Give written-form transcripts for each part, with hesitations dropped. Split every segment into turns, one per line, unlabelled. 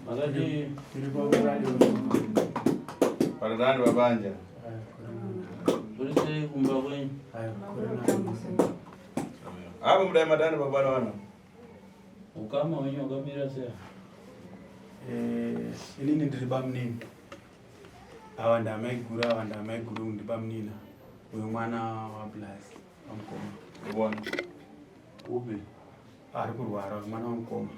Makati Paradani babanja. Polisi kumba kwenye. Hapa mdai madani babana wana. Ukama wenye ukamira sea.
Inini ndibamnini. Awanda Amai guru ndibamnina. VeMwana wa plus amkoma.
Bwana. Ubi.
Arikurwara mwana wamkoma.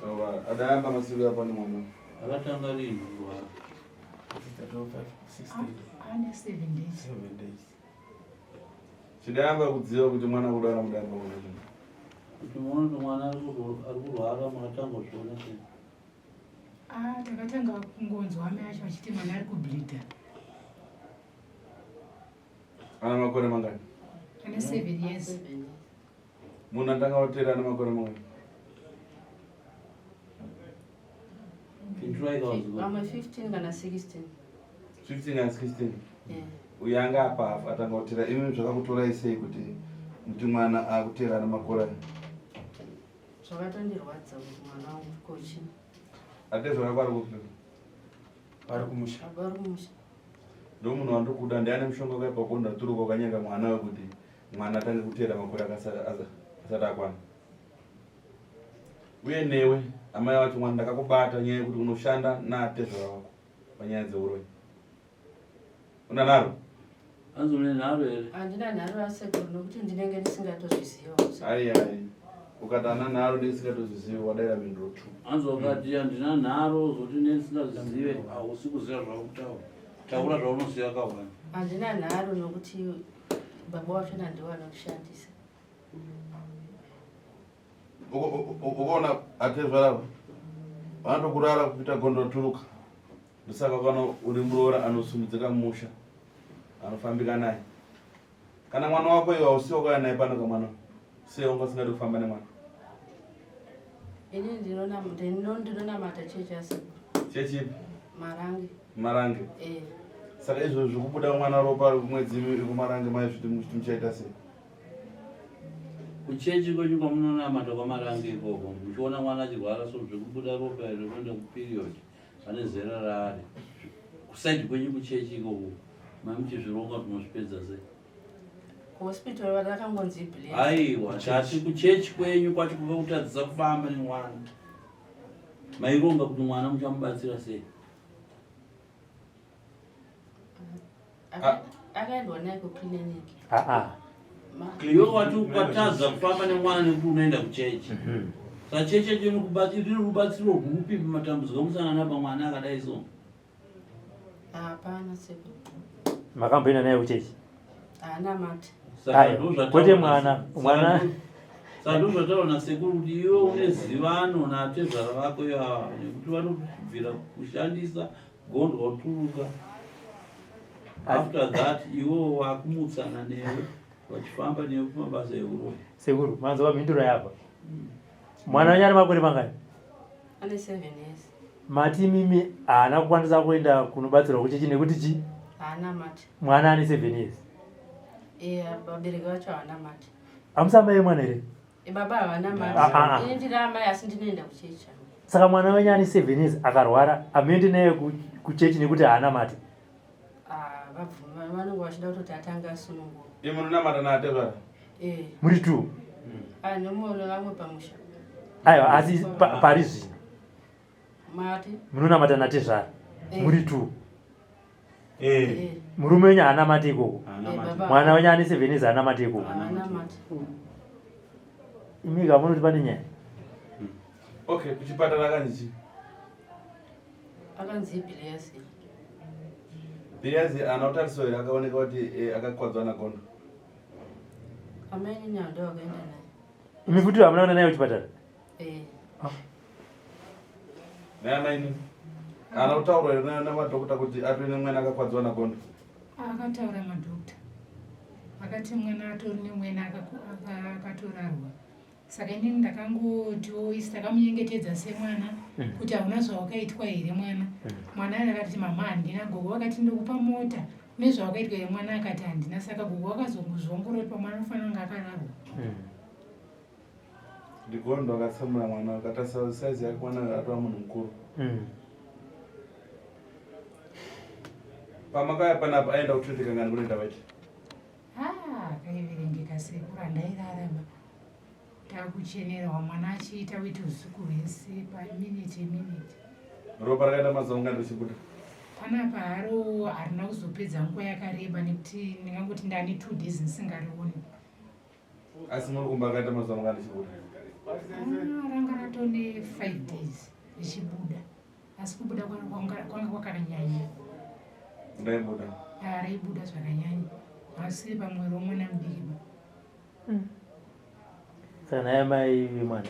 Sawa, adayamba masiku hapa ni mama. Alatanga lini kwa?
7 days.
Chidayamba kudziwa kuti mwana kudara mudamba kuna chini.
Kuti mwana arikurwara makatanga kuona sei.
Takatanga kungonzwa amai acho achiti mwana ari kubleeda.
Ana makore mangani?
Ane 7 years.
Munhu atanga kutera ana makore mangani?
I'm 15 kana 16.
15 and 16.
Yeah.
Uyanga apa atanga kutera imi zvakakutora sei kuti muti mwana akutera ana makore?
Zvakatondirwadza kuti mwana wangu kochi.
Atezvora kwari kupi?
Ari kumusha.
Ari kumusha.
Ndo munhu wandokuda ndiane mushonga wakaipa kuonda turuka ukanyanga mwana wekuti mwana atange kutera makore asati akwana. Uye newe amai wacho mwana ndakakubata nyaya yekuti unoshanda naatezvora wako panyaya dzeuroyi. Una naro?
Anzi une naro here?
Handina naro asekuru nokuti ndinenge ndisingatozviziva.
Ai. Ukati ana naro ndisingatozviziva wadaira mhinduro tu.
Anzi wakati handina naro zoti ndisingazive hausi kuziva zvakutaura. Taura zvaunoziva kawana.
Handina naro nokuti baba wacho nandiwana kushandisa.
Ukaona atezvara vanotokurara kupita gondo turuka. Ndosaka kana uri muroora anosumudzika mumusha anofambika naye. Kana mwana wako iwe hausiwo kwaya naye pano kamwana sei ungasingadi kufamba nemwana?
Ini ndinonamata chechi asekuru.
Chechi? Marange. Saka izvozvo kubuda mwana ropa mwedzi kumarange maizviti muchaita sei?
Kuchechi kwechu kwamunonamata kwamarange ikoko muchiona mwana achirwara so zvekubuda ropa iri kuenda kuperiod ane zera raari. Kusaidi kwenyu kuchechi ikoko mamuchizvironga tinozvipedza sei?
Kuhospital vatakangonzi ibhilesi.
Aiwa, tati kuchechi kwenyu kwacho kwakutadzisa kufamba nemwana. Maironga kuti mwana muchamubatsira sei?
Akaendwa naye kuclinic.
Iwe wati ukatadza kufamba nemwana nekuti unoenda kuchechi. Saka chechi riri rubatsiro rwupi pamatambudziko amusangana pamwana akadai so?
Hapana sekuru.
Makamboenda naye kuchechi?
Haanamati.
Kwete mwana.
Saka ndozvataura sekuru kuti iwe une zivano natezvara vako ivava nekuti vanobvira kushandisa gondo roturuka. After that, iwo wakumutsana newe wachifamba newe kumabasa euroyi.
Sekuru, manzwa mhinduro yapa. Mwana wenyu ane makore mangani?
Ane 7 years.
Mati mimi haana kukwanisa kuenda kunobatsirwa kuchechi nekuti chi?
Haanamati.
Mwana ane 7 years.
Vabereki vacho havanamati.
Amusamai mwana here?
Baba havanamati. Ini ndiri amai asi ndinoenda kuchechi.
Saka mwana wenyu ane 7 years akarwara amuendi naye kuchechi nekuti haana mati?
Vanenge vachida kutoti atanga asunungura.
Imi munonamata naatezvara?
Muri 2?
Nomuono vamwe pamusha.
Aiwa, asi pari zvino?
Mati?
Munonamata natezvara? Muri 2? Murume wenyu haana mati ikoko? Mwana wenyu ane 7 years haana mati ikoko?
Haanamati.
Imi kamunoti pane nyaya?
Okay, kuchipatara akanzi chii?
Akanzi ibhilesi.
Bhilesi ana utariso here akaoneka kuti akakwadzwa nagondo?
Amai nyawo ndo wakaenda naye.
Imi futi hamuna kuenda naye kuchipatara?
Neamai nini? Ana kutaurwa here namadhokota kuti atine mwana akakwadzwa nagondo?
Akataura madhokota. Akati mwana atori nemwana akatorarwa. Saka inini ndakangotiwo takamunyengetedza semwana kuti hauna zvawakaitwa here mwana. Mwana akati mama handina. Gogo wakati ndokupa mota nezvawakaitwa here mwana akati handina. Saka gogo wakazongozvongoroti pamwana unofanira kunge akararwa.
Ndigondo akatsamura mwana akatasa size yake mwana atwa munhu mukuru. Pamakaya panapa aenda kutrendeka ngani kunoenda vaiti.
Kaiverengeka Sekuru andairarama. Takuchenerwa mwana achiita witi usiku hwese paminiti.
Ropa rakaenda mazuva ungati uchibuda.
Panapa harina kuzopedza nguva yakareba nekuti ndingangoti ndani 2 days ndisingarioni.
Asi muri kumba akaita mazuva ungati uchibuda.
Ranga ratone 5 days richibuda. Asi kubuda kwanga kwakanyanya.
Ndaibuda.
Raibuda zvakanyanya. Asi pamwero umwe namubiki.
Sana Amai VeMwana.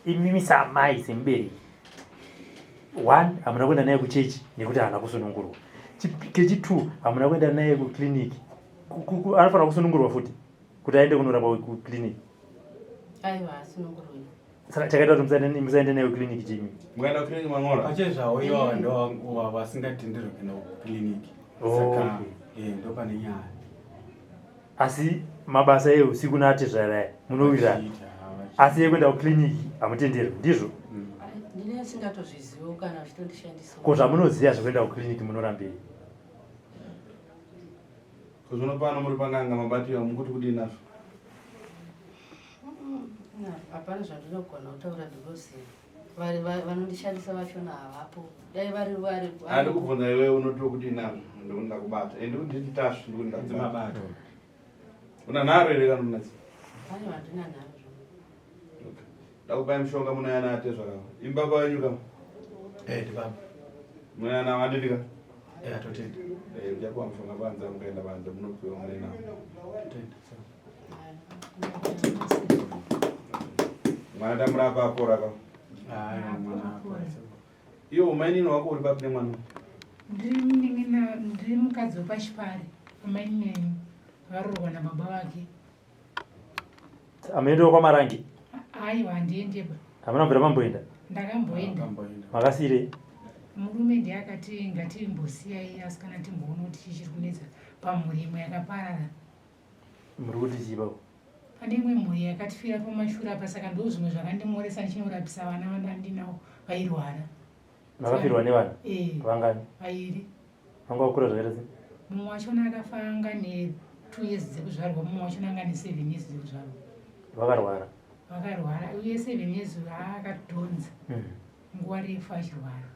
Imimi samai semberi. 1 hamuna kuenda naye kuchechi nekuti hana kusunungurwa. Chikechi 2 hamuna kuenda naye kuclinic. Anofana kusunungurwa futi kuti aende kunorapwa kuclinic.
Aiwa asunungurwa.
Saka chakaita kuti musaende naye kuclinic chimi.
Mukaenda kuclinic mang'ora.
Pachezvawo iwo ndo vasingatenderwi kuenda kuclinic. Saka ndo pane nyaya.
Asi mabasa eusiku naatezvara munowira. Asi yekuenda kuclinic hamutenderwi ndizvo.
Ndine singatozviziva kana zvitondishandisa.
Ko zvamunoziva zvekuenda kuclinic munorambei.
Kuzvinopano muri panganga mabatiwa mukuti kudii nazvo.
Hapana zvandinogona kutaura ndinoziva. Vanondishandisa vachona havapo. Dai vari
Andi kubvunza iwe unotiwa kudii nazvo ndikunoda kubata. Ndikuti Tasvu ndikunoda
kubata.
Una nharo here kana unadzo?
Pane vandina nharo.
Ndakupai mushonga munoyana atezva kava. Imbaba wenyu kava?
Ndibaba.
Munoyana wadidika?
Atotenda.
Uchapuwa mushonga kwanza mukaenda panze munopiwa mune nawo. Mwana tamurapa apora kava?
Mwana apora.
Iwo umainini wako uri papi nemwana?
Ndiri mukadzi wepachipare. Amainini varorwa nababa vake.
Ameendewo kwa Marange?
Aiwa handiendeba.
Hamuna mbira mamboenda?
Ndakamboenda.
Makasirei?
Murume ndiye akati ngatimbosiyai asi kana timboona kuti chii chiri kunetsa pamhuri imwe yakaparara.
Muri kuti chii?
Pane imwe mhuri yakatifira pamashure apa saka ndo zvimwe zvakandimoresa ndichinorapisa vana vandandinawo vairwara.
Makafirwa nevana? Vangani?
Vairi.
Vanga vakura zvakaita sei?
Mumwe wachona akafa anga ne 2 years dzekuzvarwa, mumwe wachona anga ne 7 years dzekuzvarwa.
Vakarwara?
Vakarwara uye 7 years akadhonza nguva refu achirwara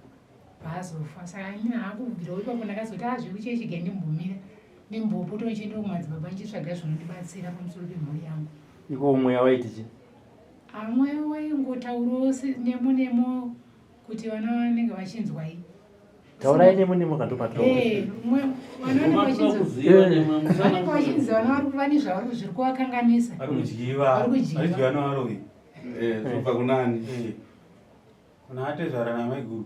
baazofa. Saka ina haakubvirawo ipapo ndakazoti zvekuchechi ge ndimbomira ndimbopota uchienda kumadzibaba ndichitsvaga zvinondibatsira pamusoro pemhuri yangu.
Iko umwe waiti chii?
Amwe waingotaurawo nemo kuti vana vanenge vachinzwai.
Taurai nemo kandopatora.
Vanenge vachinzi vana vari vane zvavari zviri kuvakanganisa.
Vari kudyiwa navaroi.
Zvobva kunani?
Kuna atezvara naMai guru.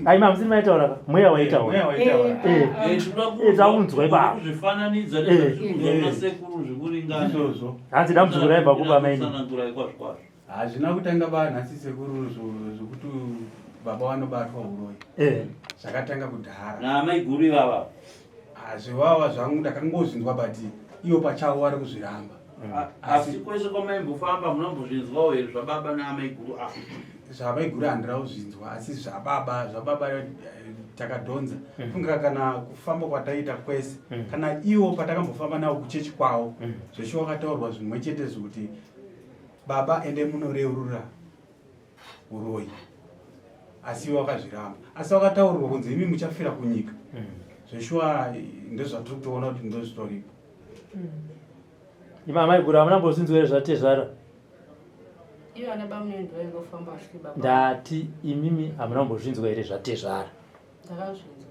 Aima musiri maitaura mweya waitaura. Takunzwa ipapo.
Zvifananidzo nezvekuzwa Sekuru zvikuringana.
Hanzi damuzukuru aibva kupa maini.
Hazvina kutanga banhasi Sekuru zvokuti baba vanobatwa uroi. Zvakatanga kudhara.
naMai guru ivava.
Zvivava zvangu ndakangozvinzwa but ivo pachavo vari kuzviramba.
Asi kwese kwamaimbofamba munambozvinzwawo here zvababa naMai guru apa?
ZvaMai guru handina kuzvinzwa asi zvababa takadhonza. Funga kana kufamba kwataita kwese kana ivo patakambofamba navo kuchechi kwavo zveshe wakataurwa zvimwe chete zvokuti baba ende munoreurura uroi. Asi ivo wakazviramba. Asi wakataurirwa kunzi imi muchafira kunyika. Zveshuwa ndezvatiri kutoona kuti ndozvitoripo.
Amai guru hamunambozvinzwa here zvatezvara?
Ivo ana baba munendo vaingofamba vasvika baba.
Ndati imimi hamunambozvinzwa here zvatezvara?
Ndakazvinzwa.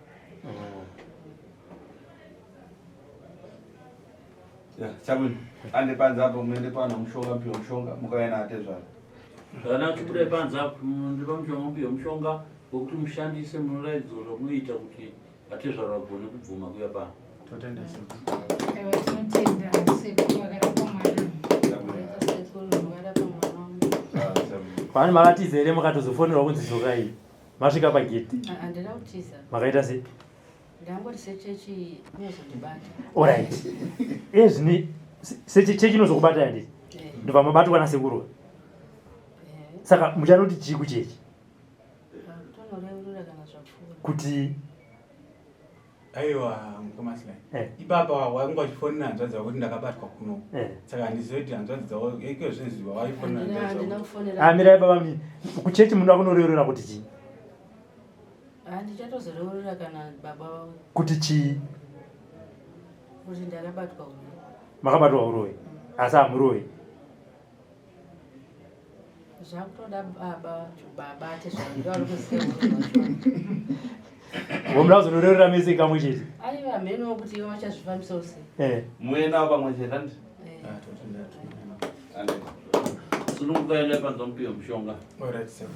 Chabwino ande panze apo muende pano mushonga mpiwa mushonga mukaenda atezvara.
Kana chibude panze apo ndipa mushonga mpiwa mushonga wokuti mushandise munoraidzo zvamunoita kuti atezvara vagone kubvuma kuya pano.
Totenda
Aiwa tinotenda Sekuru akarapa mwana.
Sekuru akarapa mwana.
Pani makatiza here mukatozofonerwa kunzi zokai masvika pagedhi?
Handina kutiza.
Makaita sei?
Ndangoti sechechi inozondibata.
Alright. Ezvini chechi inozokubata handiti? Ndobva mabatwa naSekuru. Saka muchanoti chii kuchechi?
Tonoreurura kana zvapfuura.
Kuti
aiwa mukomasilai ibaba wanga uchifonera hanzvadzi wako kuti ndakabatwa kuno saka handizoiti hanzvadzi dzavo iko zveziva waifonera
amirai baba kuchechi munhu akunoreurura kuti chii?
Ndichatozoreurura kana baba vavo
kuti chii?
kuti ndakabatwa uroyi.
Makabatwa uroyi asi hamuroyi?
Zvakutoda baba ate zvaari kuziva uroyi.
Womuna kuzonoreurura mese kamwe chete?
Aiwa mheni wokuti ivo vachazvifambisa sei?
Muenda pamwe chete ndi?
Sunungukaenda panzompiwa mushonga.
Alright, sir.